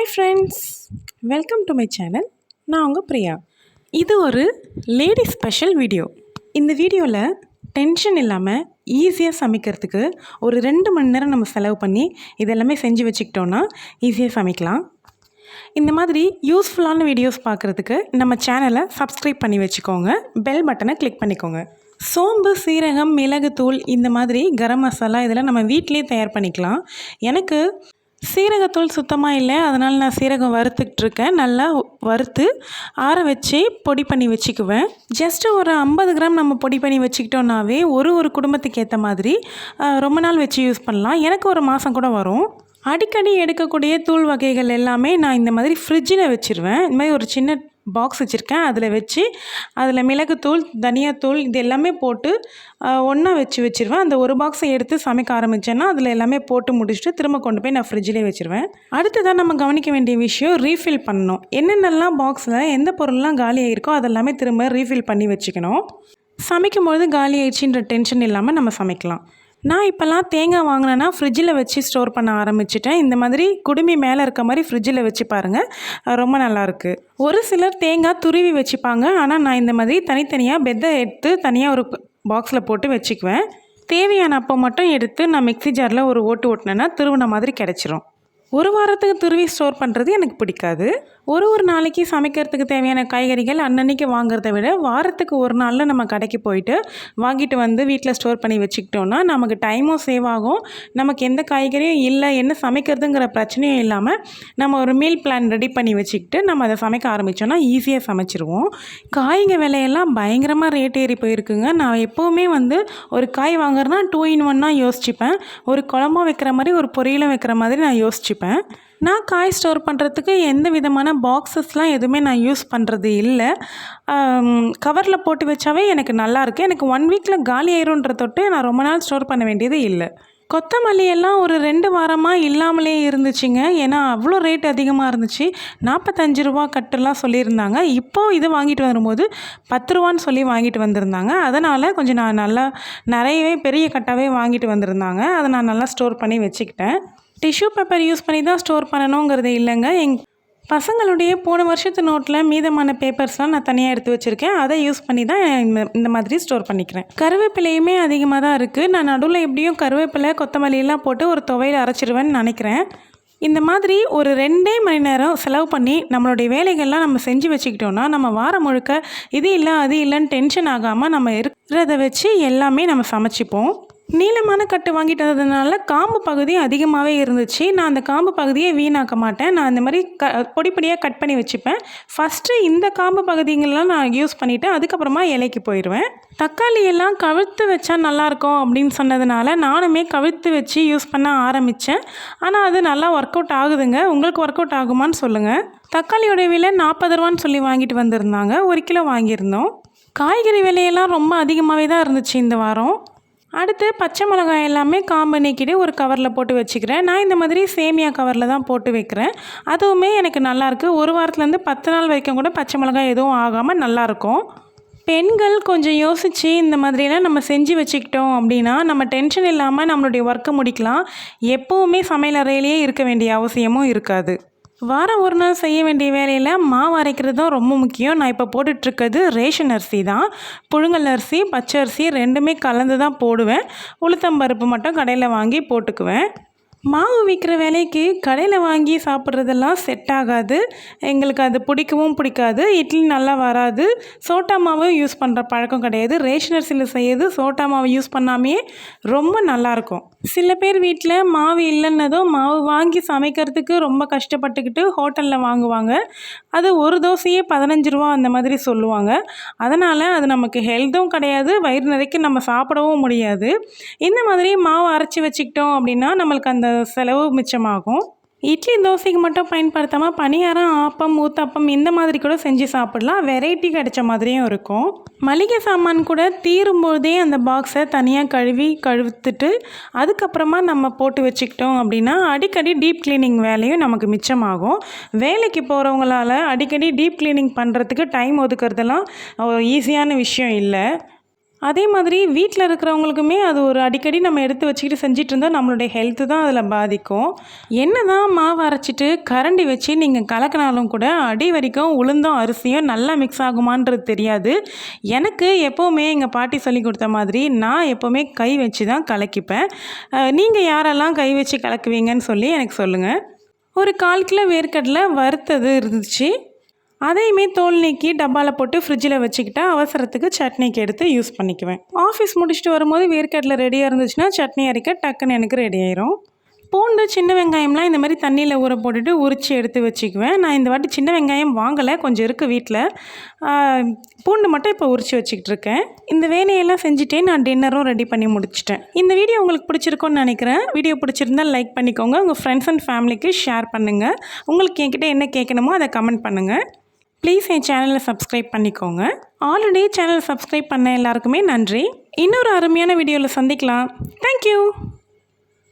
Hi friends, welcome to my channel. நான் உங்கள் பிரியா. இது ஒரு லேடி ஸ்பெஷல் வீடியோ. இந்த வீடியோவில் டென்ஷன் இல்லாமல் ஈஸியாக சமைக்கிறதுக்கு ஒரு 2 மணி நேரம் நம்ம செலவு பண்ணி இதெல்லாமே செஞ்சு வச்சுக்கிட்டோன்னா ஈஸியாக சமைக்கலாம். இந்த மாதிரி யூஸ்ஃபுல்லான வீடியோஸ் பார்க்குறதுக்கு நம்ம சேனலை சப்ஸ்கிரைப் பண்ணி வச்சுக்கோங்க. பெல் பட்டனை கிளிக் பண்ணிக்கோங்க. சோம்பு, சீரகம், மிளகுத்தூள், இந்த மாதிரி கரம் மசாலா இதெல்லாம் நம்ம வீட்டிலே தயார் பண்ணிக்கலாம். எனக்கு சீரகத்தூள் சுத்தமாக இல்லை, அதனால் நான் சீரகம் வறுத்துக்கிட்டுருக்கேன். நல்லா வறுத்து ஆற வச்சு பொடி பண்ணி வச்சுக்குவேன். ஜஸ்ட்டு ஒரு 50 கிராம் நம்ம பொடி பண்ணி வச்சுக்கிட்டோன்னாவே ஒரு குடும்பத்துக்கு ஏற்ற மாதிரி ரொம்ப நாள் வச்சு யூஸ் பண்ணலாம். எனக்கு ஒரு மாதம் கூட வரும். அடிக்கடி எடுக்கக்கூடிய தூள் வகைகள் எல்லாமே நான் இந்த மாதிரி ஃப்ரிட்ஜில் வச்சுருவேன். இந்த மாதிரி ஒரு சின்ன பாக்ஸ் வச்சுருக்கேன். அதில் வச்சு அதில் மிளகுத்தூள், தனியாத்தூள் இது எல்லாமே போட்டு ஒன்றா வச்சுருவேன். அந்த ஒரு பாக்ஸை எடுத்து சமைக்க ஆரம்பித்தேன்னா அதில் எல்லாமே போட்டு முடிச்சுட்டு திரும்ப கொண்டு போய் நான் ஃப்ரிட்ஜிலே வச்சுருவேன். அடுத்ததான் நம்ம கவனிக்க வேண்டிய விஷயம் ரீஃபில் பண்ணணும். என்னென்னலாம் பாக்ஸில் எந்த பொருள்லாம் காலி ஆகிருக்கோ அதெல்லாமே திரும்ப ரீஃபில் பண்ணி வச்சுக்கணும். சமைக்கும்பொழுது காலி ஆயிடுச்சுன்ற டென்ஷன் இல்லாமல் நம்ம சமைக்கலாம். நான் இப்போல்லாம் தேங்காய் வாங்கினேன்னா ஃப்ரிட்ஜில் வச்சு ஸ்டோர் பண்ண ஆரம்பிச்சிட்டேன். இந்த மாதிரி குடுமி மேலே இருக்க மாதிரி ஃப்ரிட்ஜில் வச்சு பாருங்கள், ரொம்ப நல்லாயிருக்கு. ஒரு சிலர் தேங்காய் துருவி வச்சுப்பாங்க. ஆனால் நான் இந்த மாதிரி தனித்தனியாக பெத்தை எடுத்து தனியாக ஒரு பாக்ஸில் போட்டு வச்சுக்குவேன். தேவையான அப்போ மட்டும் எடுத்து நான் மிக்ஸி ஜாரில் ஒரு ஓட்டினேன்னா திருவின மாதிரி கிடச்சிரும். ஒரு வாரத்துக்கு துருவி ஸ்டோர் பண்ணுறது எனக்கு பிடிக்காது. ஒரு நாளைக்கு சமைக்கிறதுக்கு தேவையான காய்கறிகள் அன்னன்னைக்கு வாங்குறத விட வாரத்துக்கு ஒரு நாளில் நம்ம கடைக்கு போயிட்டு வாங்கிட்டு வந்து வீட்டில் ஸ்டோர் பண்ணி வச்சுக்கிட்டோன்னா நமக்கு டைமும் சேவ் ஆகும். நமக்கு எந்த காய்கறியும் இல்லை, என்ன சமைக்கிறதுங்கிற பிரச்சனையும் இல்லாமல் நம்ம ஒரு மீல் பிளான் ரெடி பண்ணி வச்சுக்கிட்டு நம்ம அதை சமைக்க ஆரம்பித்தோன்னா ஈஸியாக சமைச்சிருவோம். காய்ங்க விலையெல்லாம் பயங்கரமாக ரேட் ஏறி போயிருக்குங்க. நான் எப்போவுமே ஒரு காய் வாங்குறேன்னா 2 in 1 யோசிச்சுப்பேன். ஒரு குழம்பும் வைக்கிற மாதிரி ஒரு பொரியலும் வைக்கிற மாதிரி நான் யோசிச்சுப்பேன். நான் காய் ஸ்டோர் பண்ணுறதுக்கு எந்த விதமான பாக்ஸஸ்லாம் எதுவுமே நான் யூஸ் பண்ணுறது இல்லை. கவரில் போட்டு வச்சாவே எனக்கு நல்லாயிருக்கு. எனக்கு 1 வீக்கில் காலி ஆயிரும்ன்ற தொட்டு நான் ரொம்ப நாள் ஸ்டோர் பண்ண வேண்டியது இல்லை. கொத்தமல்லி எல்லாம் ஒரு 2 வாரமாக இல்லாமலே இருந்துச்சுங்க. ஏன்னா அவ்வளோ ரேட் அதிகமாக இருந்துச்சு. 45 ரூபா கட்டுலாம் சொல்லியிருந்தாங்க. இப்போது இது வாங்கிட்டு வரும்போது 10 ரூபான்னு சொல்லி வாங்கிட்டு வந்திருந்தாங்க. அதனால் கொஞ்சம் நான் நல்லா நிறையவே பெரிய கட்டாகவே வாங்கிட்டு வந்திருந்தாங்க. அதை நான் நல்லா ஸ்டோர் பண்ணி வச்சுக்கிட்டேன். டிஷ்யூ பேப்பர் யூஸ் பண்ணி தான் ஸ்டோர் பண்ணணுங்கிறது இல்லைங்க. பசங்களுடைய போன வருஷத்து நோட்டில் மீதமான பேப்பர்ஸ்லாம் நான் தனியாக எடுத்து வச்சுருக்கேன். அதை யூஸ் பண்ணி தான் இந்த மாதிரி ஸ்டோர் பண்ணிக்கிறேன். கருவேப்பிலையுமே அதிகமாக தான் இருக்குது. நான் நடுவில் எப்படியும் கருவேப்பிலை, கொத்தமல்லியெல்லாம் போட்டு ஒரு துவையில் அரைச்சிடுவேன்னு நினைக்கிறேன். இந்த மாதிரி ஒரு 2 மணி நேரம் செலவு பண்ணி நம்மளுடைய வேலைகள்லாம் நம்ம செஞ்சு வச்சுக்கிட்டோன்னா நம்ம வாரம் முழுக்க இது இல்லை அது இல்லைன்னு டென்ஷன் ஆகாமல் நம்ம இருக்கிறத வச்சு எல்லாமே நம்ம சமைச்சிப்போம். நீளமான கட்டு வாங்கிட்டு வந்ததுனால காம்பு பகுதி அதிகமாகவே இருந்துச்சு. நான் அந்த காம்பு பகுதியை வீணாக்க மாட்டேன். நான் இந்த மாதிரி பொடிப்படியாக கட் பண்ணி வச்சுப்பேன். ஃபஸ்ட்டு இந்த காம்பு பகுதிங்களெலாம் நான் யூஸ் பண்ணிவிட்டு அதுக்கப்புறமா இலைக்கு போயிடுவேன். தக்காளி எல்லாம் கவிழ்த்து வச்சா நல்லாயிருக்கும் அப்படின்னு சொன்னதுனால நானுமே கவிழ்த்து வச்சு யூஸ் பண்ண ஆரம்பித்தேன். ஆனால் அது நல்லா ஒர்க் அவுட் ஆகுதுங்க. உங்களுக்கு ஒர்க் அவுட் ஆகுமான்னு சொல்லுங்கள். தக்காளியோட விலை 40 ரூபான்னு சொல்லி வாங்கிட்டு வந்திருந்தாங்க. 1 கிலோ வாங்கியிருந்தோம். காய்கறி விலையெல்லாம் ரொம்ப அதிகமாகவே தான் இருந்துச்சு இந்த வாரம். அடுத்து பச்சை மிளகாய் எல்லாமே காம்பு நீக்கிட்டு ஒரு கவரில் போட்டு வச்சுக்கிறேன். நான் இந்த மாதிரி சேமியா கவரில் தான் போட்டு வைக்கிறேன். அதுவுமே எனக்கு நல்லாயிருக்கு. ஒரு வாரத்துலேருந்து 10 நாள் வரைக்கும் கூட பச்சை மிளகாய் எதுவும் ஆகாமல் நல்லாயிருக்கும். பெண்கள் கொஞ்சம் யோசித்து இந்த மாதிரியெல்லாம் நம்ம செஞ்சு வச்சுக்கிட்டோம் அப்படின்னா நம்ம டென்ஷன் இல்லாமல் நம்மளுடைய ஒர்க்கை முடிக்கலாம். எப்போவுமே சமையல் அறையிலேயே இருக்க வேண்டிய அவசியமும் இருக்காது. வாரம் ஒரு நாள் செய்ய வேண்டிய வேலையில் மாவு அரைக்கிறது தான் ரொம்ப முக்கியம். நான் இப்போ போட்டுட்ருக்கிறது ரேஷன் அரிசி தான். புழுங்கல் அரிசி, பச்சை அரிசி 2மே கலந்து தான் போடுவேன். உளுத்தம்பருப்பு மட்டும் கடையில் வாங்கி போட்டுக்குவேன். மாவு விற்கிற வேலைக்கு கடையில் வாங்கி சாப்பிட்றதெல்லாம் செட் ஆகாது. எங்களுக்கு அது பிடிக்கவும் பிடிக்காது. இட்லி நல்லா வராது. சோட்டா மாவு யூஸ் பண்ணுற பழக்கம் கிடையாது. ரேஷன் அரிசியில் செய்யறது சோட்டா மாவு யூஸ் பண்ணாமையே ரொம்ப நல்லாயிருக்கும். சில பேர் வீட்டில் மாவு இல்லைன்னதும் மாவு வாங்கி சமைக்கிறதுக்கு ரொம்ப கஷ்டப்பட்டுக்கிட்டு ஹோட்டலில் வாங்குவாங்க. அது ஒரு தோசையே 15 ரூபா அந்த மாதிரி சொல்லுவாங்க. அதனால் அது நமக்கு ஹெல்த்தும் கிடையாது, வயிறு நிறைக்க நம்ம சாப்பிடவும் முடியாது. இந்த மாதிரி மாவு அரைச்சி வச்சுக்கிட்டோம் அப்படின்னா நம்மளுக்கு அந்த செலவு மிச்சமாகும். இட்லி தோசைக்கு மட்டும் பயன்படுத்தாமல் பணியாரம், ஆப்பம், ஊத்தப்பம் இந்த மாதிரி கூட செஞ்சு சாப்பிடலாம். வெரைட்டி கிடைச்ச மாதிரியும் இருக்கும். மளிகை சாமான் கூட தீரும்போதே அந்த பாக்ஸை தனியாக கழுவித்துட்டு அதுக்கப்புறமா நம்ம போட்டு வச்சுக்கிட்டோம் அப்படின்னா அடிக்கடி டீப் கிளீனிங் வேலையும் நமக்கு மிச்சமாகும். வேலைக்கு போகிறவங்களால அடிக்கடி டீப் கிளீனிங் பண்ணுறதுக்கு டைம் ஒதுக்கிறதுலாம் ஒரு ஈஸியான விஷயம் இல்லை. அதே மாதிரி வீட்டில் இருக்கிறவங்களுக்குமே அது ஒரு அடிக்கடி நம்ம எடுத்து வச்சுக்கிட்டு செஞ்சிட்டு இருந்தால் நம்மளுடைய ஹெல்த்து தான் அதில் பாதிக்கும். என்ன தான் மாவு அரைச்சிட்டு கரண்டி வச்சு நீங்கள் கலக்கினாலும் கூட அடி வரைக்கும் உளுந்தும் அரிசியும் நல்லா மிக்ஸ் ஆகுமான்றது தெரியாது. எனக்கு எப்போவுமே எங்கள் பாட்டி சொல்லி கொடுத்த மாதிரி நான் எப்போவுமே கை வச்சு தான் கலக்கிப்பேன். நீங்கள் யாரெல்லாம் கை வச்சு கலக்குவீங்கன்னு சொல்லி எனக்கு சொல்லுங்கள். ஒரு 1/4 கிலோ வேர்க்கடலை வறுத்தது இருந்துச்சு. அதையுமே தோல் நீக்கி டப்பாவில் போட்டு ஃப்ரிட்ஜில் வச்சுக்கிட்டா அவசரத்துக்கு சட்னிக்கு எடுத்து யூஸ் பண்ணிக்குவேன். ஆஃபீஸ் முடிச்சுட்டு வரும்போது வேர்க்கடலை ரெடியாக இருந்துச்சுன்னா சட்னி அரைக்க டக்குன்னு எனக்கு ரெடி ஆயிரும். பூண்டு சின்ன வெங்காயம்லாம் இந்த மாதிரி தண்ணியில் ஊற போட்டுட்டு உரித்து எடுத்து வச்சுக்குவேன். நான் இந்த வாட்டி சின்ன வெங்காயம் வாங்கலை, கொஞ்சம் இருக்குது வீட்டில். பூண்டு மட்டும் இப்போ உரித்து வச்சுக்கிட்டு இருக்கேன். இந்த வேலையெல்லாம் செஞ்சுட்டே நான் டின்னரும் ரெடி பண்ணி முடிச்சிட்டேன். இந்த வீடியோ உங்களுக்கு பிடிச்சிருக்கும்னு நினைக்கிறேன். வீடியோ பிடிச்சிருந்தால் லைக் பண்ணிக்கோங்க. உங்கள் ஃப்ரெண்ட்ஸ் அண்ட் ஃபேமிலிக்கு ஷேர் பண்ணுங்கள். உங்களுக்கு என்கிட்ட என்ன கேட்கணுமோ அதை கமெண்ட் பண்ணுங்கள். ப்ளீஸ் என் சேனலை சப்ஸ்கிரைப் பண்ணிக்கோங்க. ஆல்ரெடி சேனலை சப்ஸ்கிரைப் பண்ண எல்லாருக்குமே நன்றி. இன்னொரு அருமையான வீடியோவில் சந்திக்கலாம். தேங்க்யூ.